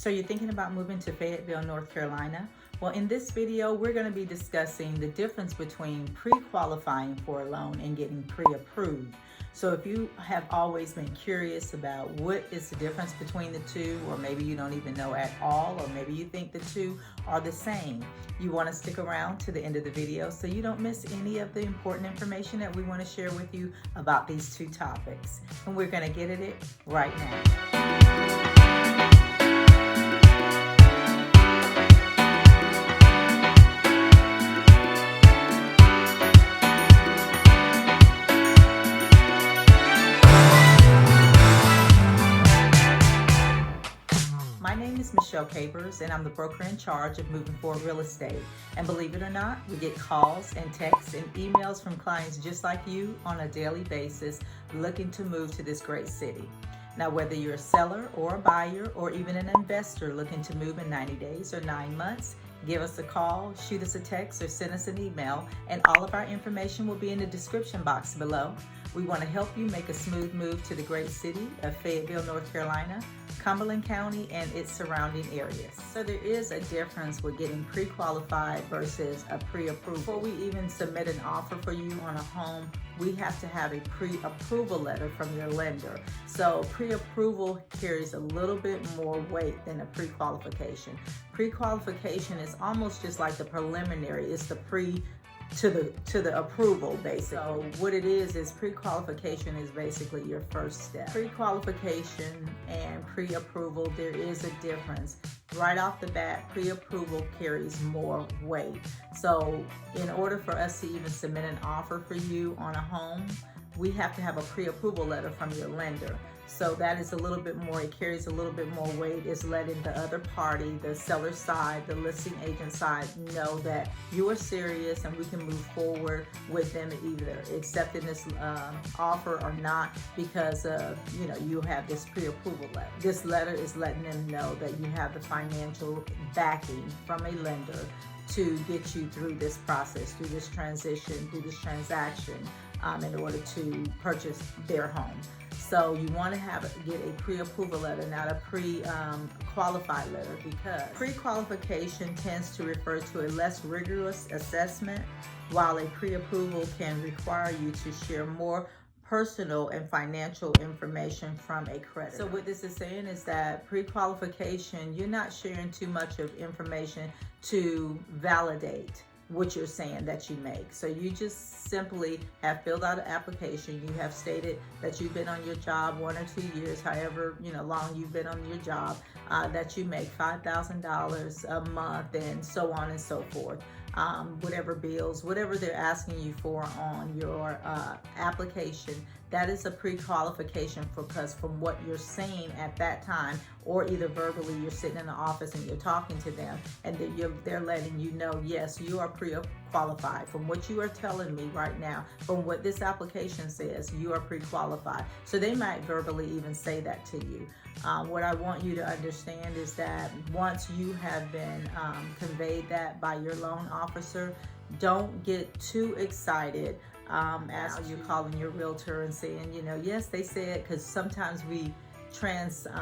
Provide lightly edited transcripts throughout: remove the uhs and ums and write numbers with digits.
So you're thinking about moving to Fayetteville, North Carolina? Well, in this video, we're going to be discussing the difference between pre-qualifying for a loan and getting pre-approved. So if you have always been curious about what is the difference between the two, or maybe you don't even know at all, or maybe you think the two are the same, you want to stick around to the end of the video so you don't miss any of the important information that we want to share with you about these two topics. And we're going to get at it right now. My name is Michelle Capers, and I'm the broker in charge of Moving Forward Real Estate. And believe it or not, we get calls and texts and emails from clients just like you on a daily basis looking to move to this great city. Now, whether you're a seller or a buyer or even an investor looking to move in 90 days or 9 months, give us a call, shoot us a text, or send us an email, and all of our information will be in the description box below. We want to help you make a smooth move to the great city of Fayetteville, North Carolina, Cumberland County, and its surrounding areas. So there is a difference with getting pre-qualified versus a pre-approved. Before we even submit an offer for you on a home, we have to have a pre-approval letter from your lender. So pre-approval carries a little bit more weight than a pre-qualification. Pre-qualification is almost just like the preliminary. It's the pre to the approval, basically. So what it is pre-qualification is basically your first step. Pre-qualification and pre-approval, there is a difference. Right off the bat, pre-approval carries more weight. So in order for us to even submit an offer for you on a home, we have to have a pre-approval letter from your lender. So that is a little bit more, it carries a little bit more weight. It's letting the other party, the seller side, the listing agent side, know that you are serious and we can move forward with them either accepting this offer or not, because you have this pre-approval letter. This letter is letting them know that you have the financial backing from a lender to get you through this process, through this transition, through this transaction, in order to purchase their home. So you want to get a pre-approval letter, not a pre-qualified letter, because pre-qualification tends to refer to a less rigorous assessment, while a pre-approval can require you to share more personal and financial information from a creditor. So what this is saying is that pre-qualification, you're not sharing too much of information to validate what you're saying that you make. So you just simply have filled out an application. You have stated that you've been on your job 1 or 2 years, however long you've been on your job, that you make $5,000 a month and so on and so forth. Whatever bills, whatever they're asking you for on your application, that is a pre-qualification, because from what you're saying at that time, or either verbally, you're sitting in the office and you're talking to them, and they're letting you know, yes, you are pre-qualified. From what you are telling me right now, from what this application says, you are pre-qualified. So they might verbally even say that to you. What I want you to understand is that once you have been conveyed that by your loan officer, don't get too excited as you're calling your realtor and saying, yes, they said, because sometimes we transpose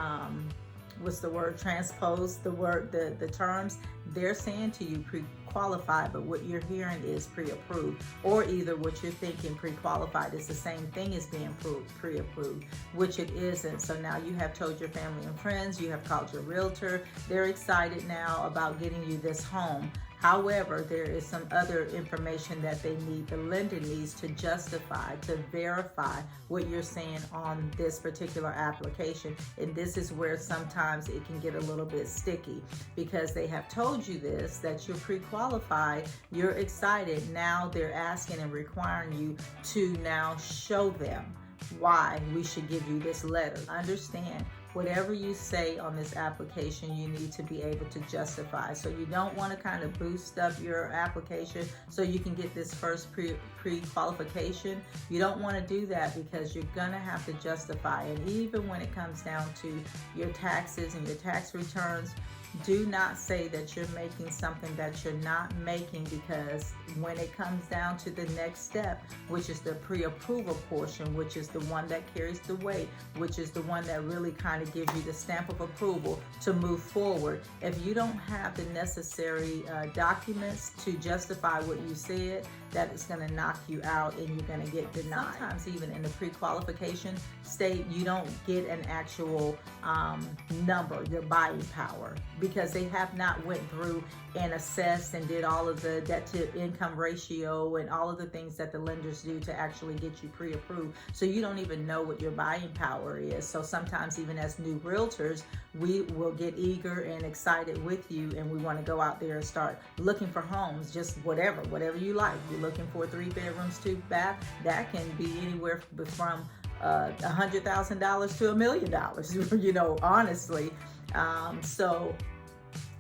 the terms. They're saying to you pre-qualified, but what you're hearing is pre-approved, or either what you're thinking pre-qualified is the same thing as being pre-approved, which it isn't. So now you have told your family and friends, you have called your realtor, they're excited now about getting you this home. However, there is some other information that the lender needs to justify, to verify what you're saying on this particular application. And this is where sometimes it can get a little bit sticky, because they have told you this, that you're pre-qualified, you're excited. Now they're asking and requiring you to now show them why we should give you this letter. Understand, whatever you say on this application, you need to be able to justify. So you don't want to kind of boost up your application so you can get this first pre-qualification. You don't want to do that, because you're going to have to justify. And even when it comes down to your taxes and your tax returns, Do not say that you're making something that you're not making, because when it comes down to the next step, which is the pre-approval portion, which is the one that carries the weight, which is the one that really kind of gives you the stamp of approval to move forward, if you don't have the necessary documents to justify what you said, that is going to knock you out and you're going to get denied. Sometimes even in the pre-qualification state, you don't get an actual number, your buying power, because they have not went through and assessed and did all of the debt to income ratio and all of the things that the lenders do to actually get you pre-approved. So you don't even know what your buying power is. So sometimes even as new realtors, we will get eager and excited with you, and we want to go out there and start looking for homes, just whatever you like. You're looking for 3 bedrooms, 2 bath, that can be anywhere from $100,000 to $1 million, you know, honestly. So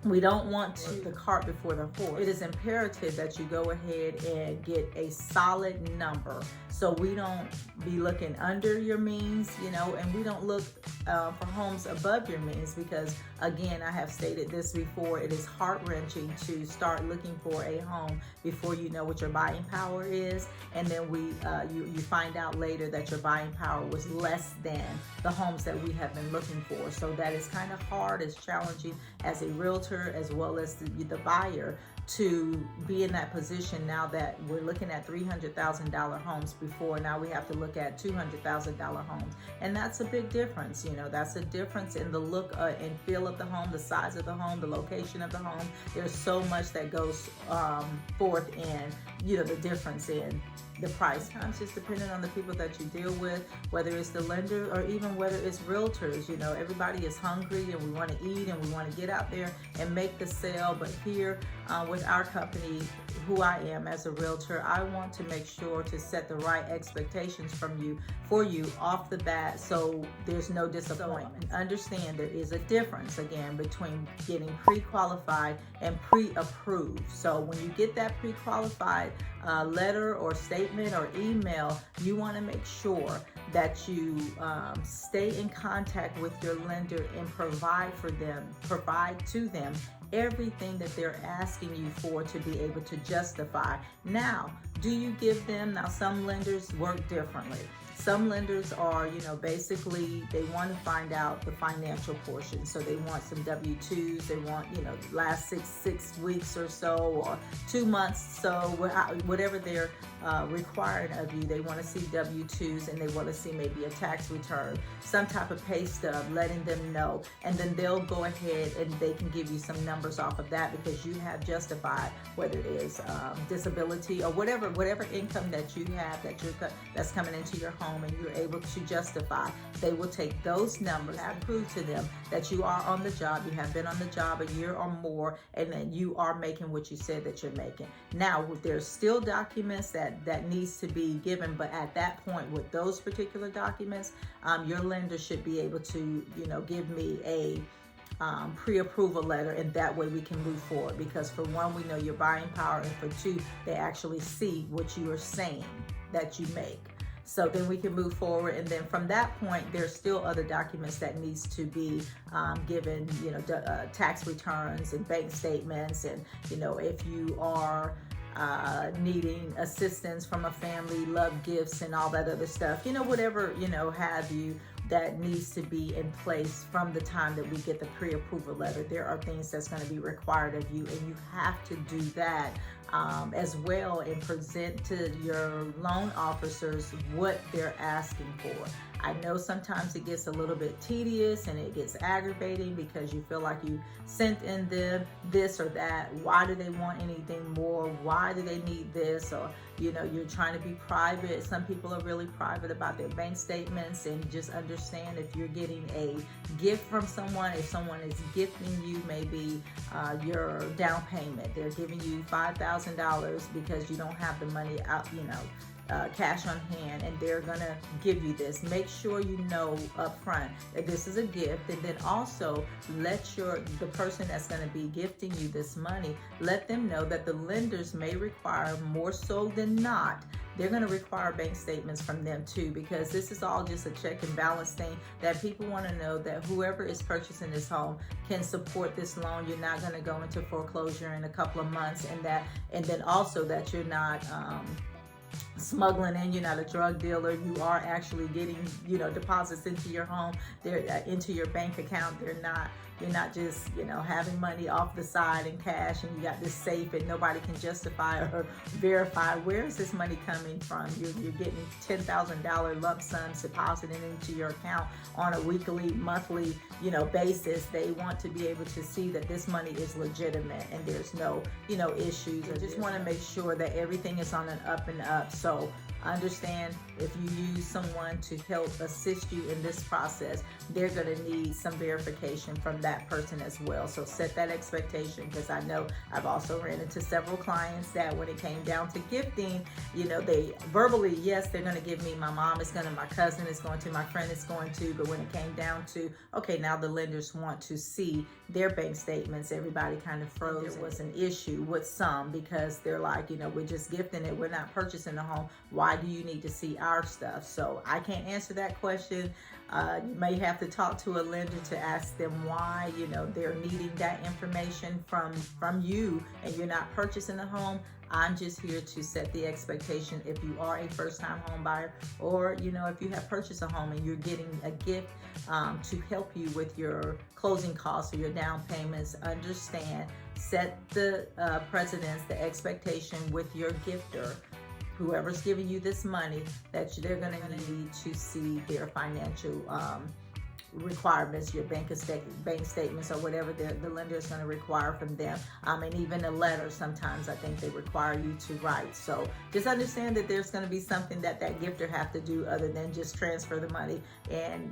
we don't want to the cart before the horse. It is imperative that you go ahead and get a solid number, so we don't be looking under your means, you know, and we don't look for homes above your means, because again, I have stated this before, it is heart-wrenching to start looking for a home before you know what your buying power is, and then you find out later that your buying power was less than the homes that we have been looking for. So that is kind of hard, it's challenging as a realtor as well as the buyer to be in that position. Now that we're looking at $300,000 homes before, now we have to look at $200,000 homes, and that's a big difference. You know, that's a difference in the look and feel of the home, the size of the home, the location of the home. There's so much that goes forth in, you know, the difference in the price. Sometimes it's dependent on the people that you deal with, whether it's the lender or even whether it's realtors. You know, everybody is hungry and we want to eat and we want to get out there and make the sale. But here with our company, who I am as a realtor, I want to make sure to set the right expectations for you off the bat, so there's no disappointment. Understand there is a difference again between getting pre-qualified and pre-approved. So when you get that pre-qualified letter or statement or email, you want to make sure that you stay in contact with your lender and provide to them everything that they're asking you for to be able to justify. Now, do you give them, now some lenders work differently. Some lenders are, you know, basically they want to find out the financial portion. So they want some W-2s, they want, you know, last six weeks or so, or 2 months. So whatever they're requiring of you, they want to see W-2s, and they want to see maybe a tax return, some type of pay stub letting them know. And then they'll go ahead and they can give you some numbers off of that, because you have justified, whether it is disability or whatever income that you have that's coming into your home, and you're able to justify. They will take those numbers and prove to them that you are on the job, you have been on the job a year or more, and that you are making what you said that you're making. Now, there's still documents that needs to be given, but at that point with those particular documents, your lender should be able to, you know, give me a pre-approval letter, and that way we can move forward, because for one, we know your buying power, and for two, they actually see what you are saying that you make. So then we can move forward, and then from that point, there's still other documents that needs to be given, you know, tax returns and bank statements, and, you know, if you are needing assistance from a family, love gifts and all that other stuff, you know, whatever, you know, have you, that needs to be in place from the time that we get the pre-approval letter. There are things that's going to be required of you, and you have to do that as well, and present to your loan officers what they're asking for. I know sometimes it gets a little bit tedious and it gets aggravating, because you feel like you sent in them this or that. Why do they want anything more? Why do they need this? Or, you know, you're trying to be private. Some people are really private about their bank statements, and just understand, if you're getting a gift from someone, if someone is gifting you maybe your down payment, they're giving you $5,000 because you don't have the money out, you know, cash on hand, and they're gonna give you this. Make sure you know up front that this is a gift, and then also let the person that's gonna be gifting you this money, let them know that the lenders may require, more so than not, they're going to require bank statements from them too, because this is all just a check and balance thing, that people want to know that whoever is purchasing this home can support this loan. You're not going to go into foreclosure in a couple of months, and then also that you're not smuggling in, you're not a drug dealer, you are actually getting, deposits into your home, they're into your bank account. You're not just, having money off the side in cash, and you got this safe and nobody can justify or verify where is this money coming from. You're getting $10,000 lump sums deposited into your account on a weekly, monthly, basis. They want to be able to see that this money is legitimate and there's no, issues. I just want to make sure that everything is on an up and up. So understand, if you use someone to help assist you in this process, they're going to need some verification from that person as well. So set that expectation, because I know I've also ran into several clients that when it came down to gifting, they verbally, yes, they're going to give me, my mom is going to, my cousin is going to, my friend is going to, but when it came down to, okay, now the lenders want to see their bank statements, everybody kind of froze. There was an issue with some, because they're like, we're just gifting it, we're not purchasing the home. Why do you need to see our stuff? So I can't answer that question. You may have to talk to a lender to ask them why, they're needing that information from you, and you're not purchasing the home. I'm just here to set the expectation. If you are a first-time home buyer, or if you have purchased a home and you're getting a gift to help you with your closing costs or your down payments, understand, set the precedence, the expectation with your gifter, whoever's giving you this money, that they're going to need to see their financial requirements, your bank statements, or whatever the lender is going to require from them, and even a letter. Sometimes I think they require you to write. So just understand that there's going to be something that gifter have to do other than just transfer the money and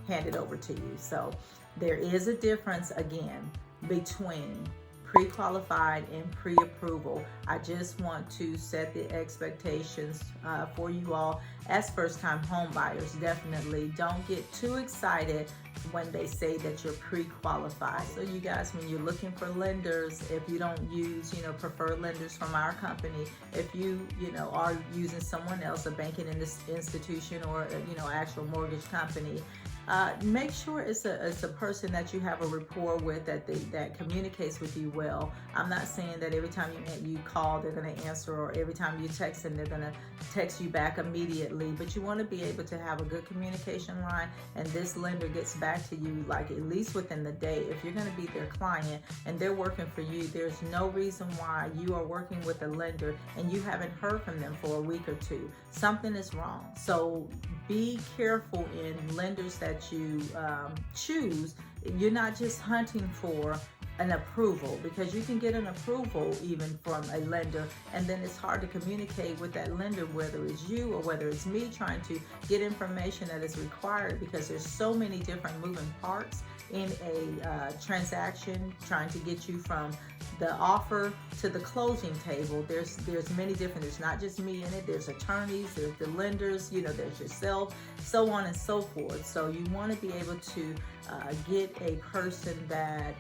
hand it over to you. So there is a difference, again, between pre-qualified and pre-approval. I just want to set the expectations for you all as first-time home buyers. Definitely don't get too excited when they say that you're pre-qualified. So you guys, when you're looking for lenders, if you don't use, preferred lenders from our company, if you, are using someone else, a banking institution, or, actual mortgage company, make sure it's a person that you have a rapport with, that communicates with you well. I'm not saying that every time you call, they're going to answer, or every time you text them, they're going to text you back immediately, but you want to be able to have a good communication line, and this lender gets back to you like at least within the day. If you're going to be their client and they're working for you, there's no reason why you are working with a lender and you haven't heard from them for a week or two. Something is wrong. So be careful in lenders that you choose. You're not just hunting for an approval, because you can get an approval even from a lender, and then it's hard to communicate with that lender, whether it's you or whether it's me trying to get information that is required, because there's so many different moving parts in a transaction, trying to get you from the offer to the closing table. There's many different, there's not just me in it, there's attorneys, there's the lenders, there's yourself, so on and so forth. So you want to be able to get a person that,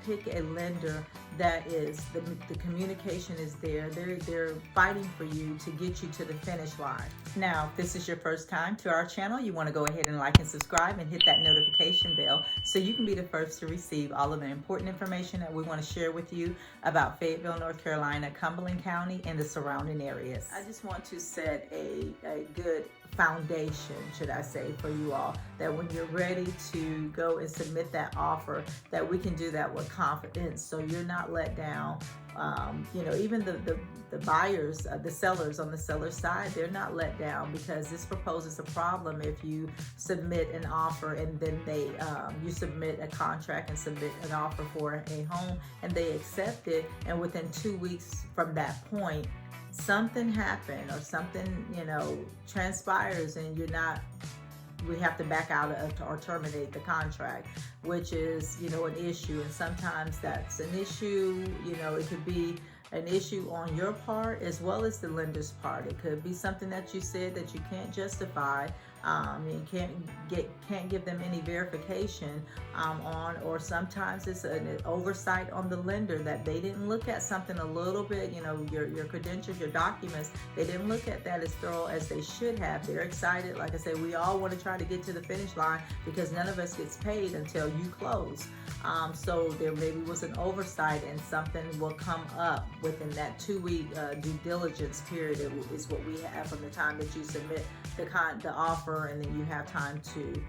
pick a lender that is, the communication is there. They're fighting for you to get you to the finish line. Now, if this is your first time to our channel, you want to go ahead and like and subscribe and hit that notification bell so you can be the first to receive all of the important information that we want to share with you about Fayetteville, North Carolina, Cumberland County, and the surrounding areas. I just want to set a good foundation, should I say, for you all, that when you're ready to go and submit that offer, that we can do that with confidence, so you're not let down. Even the buyers, the sellers on the seller side, they're not let down, because this proposes a problem if you submit an offer and then you submit a contract and submit an offer for a home and they accept it, and within 2 weeks from that point something happened or something transpires and we have to back out or terminate the contract, which is an issue. And sometimes that's an issue, it could be an issue on your part as well as the lender's part. It could be something that you said that you can't justify, You can't give them any verification on, or sometimes it's an oversight on the lender that they didn't look at something a little bit, your credentials, your documents, they didn't look at that as thorough as they should have. They're excited. Like I said, we all want to try to get to the finish line because none of us gets paid until you close. So there maybe was an oversight, and something will come up within that 2-week due diligence period. Is what we have from the time that you submit the offer, and then you have time to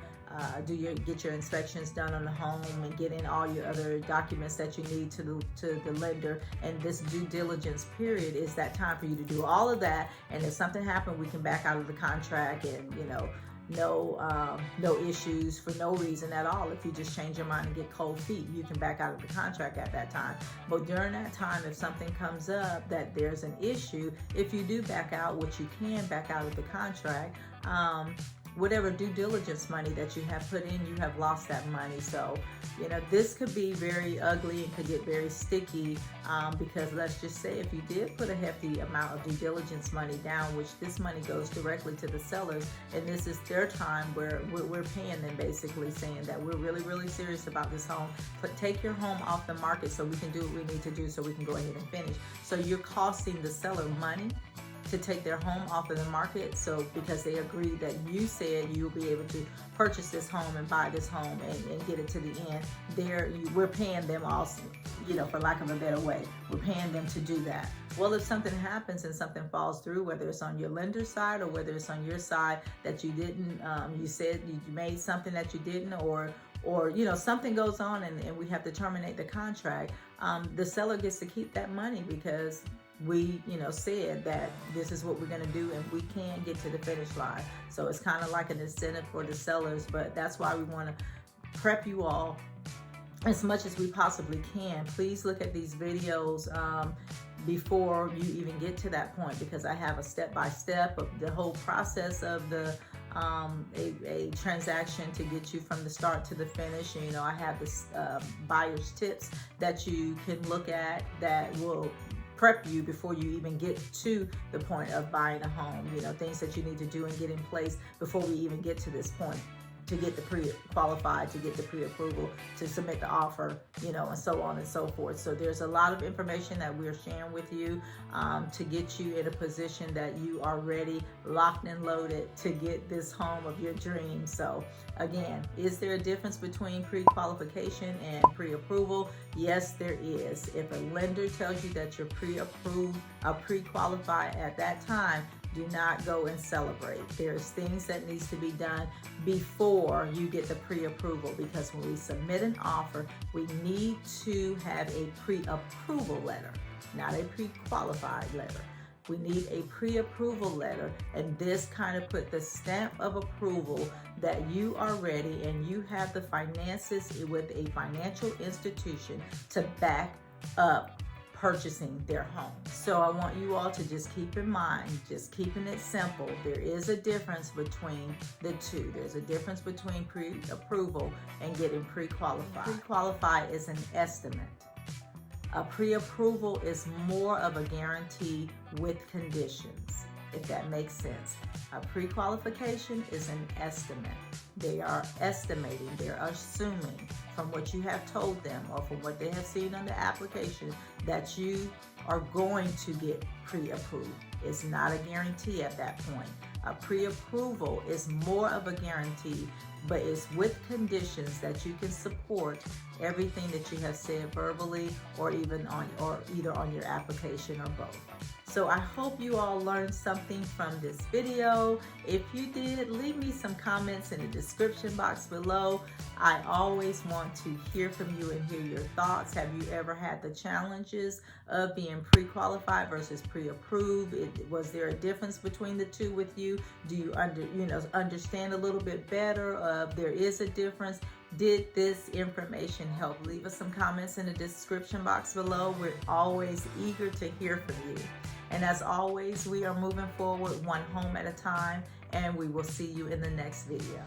get your inspections done on the home and get in all your other documents that you need to the lender. And this due diligence period is that time for you to do all of that. And if something happened, we can back out of the contract, and no issues for no reason at all. If you just change your mind and get cold feet, you can back out of the contract at that time. But during that time, if something comes up that there's an issue, if you do back out, which you can back out of the contract, whatever due diligence money that you have put in, you have lost that money. So, this could be very ugly and could get very sticky because let's just say if you did put a hefty amount of due diligence money down, which this money goes directly to the sellers, and this is their time where we're paying them, basically saying that we're really, really serious about this home, but take your home off the market so we can do what we need to do so we can go ahead and finish. So you're costing the seller money to take their home off of the market. So because they agreed that you said you'll be able to purchase this home and buy this home and get it to the end, we're paying them also, for lack of a better way, we're paying them to do that. Well, if something happens and something falls through, whether it's on your lender's side or whether it's on your side that you didn't, you said you made something that you didn't, or something goes on and we have to terminate the contract, the seller gets to keep that money because we said that this is what we're going to do and we can get to the finish line. So it's kind of like an incentive for the sellers, but that's why we want to prep you all as much as we possibly can. Please look at these videos before you even get to that point, because I have a step-by-step of the whole process of a transaction to get you from the start to the finish. And, I have this buyer's tips that you can look at that will prep you before you even get to the point of buying a home. Things that you need to do and get in place before we even get to this point, to get the pre-qualified, to get the pre-approval, to submit the offer, and so on and so forth. So there's a lot of information that we're sharing with you to get you in a position that you are ready, locked and loaded to get this home of your dreams. So again, is there a difference between pre-qualification and pre-approval? Yes, there is. If a lender tells you that you're pre-approved or pre-qualified at that time, do not go and celebrate. There's things that needs to be done before you get the pre-approval, because when we submit an offer, we need to have a pre-approval letter, not a pre-qualified letter. We need a pre-approval letter, and this kind of put the stamp of approval that you are ready and you have the finances with a financial institution to back up purchasing their home. So I want you all to just keep in mind, just keeping it simple, there is a difference between the two. There's a difference between pre-approval and getting pre-qualified. Pre-qualified is an estimate. A pre-approval is more of a guarantee with conditions, if that makes sense. A pre-qualification is an estimate. They are estimating, they're assuming from what you have told them or from what they have seen on the application that you are going to get pre-approved. It's not a guarantee at that point. A pre-approval is more of a guarantee, but it's with conditions that you can support everything that you have said verbally or even either on your application or both. So I hope you all learned something from this video. If you did, leave me some comments in the description box below. I always want to hear from you and hear your thoughts. Have you ever had the challenges of being pre-qualified versus pre-approved? Was there a difference between the two with you? Do you understand a little bit better? There is a difference. Did this information help? Leave us some comments in the description box below. We're always eager to hear from you. And as always, we are moving forward one home at a time, and we will see you in the next video.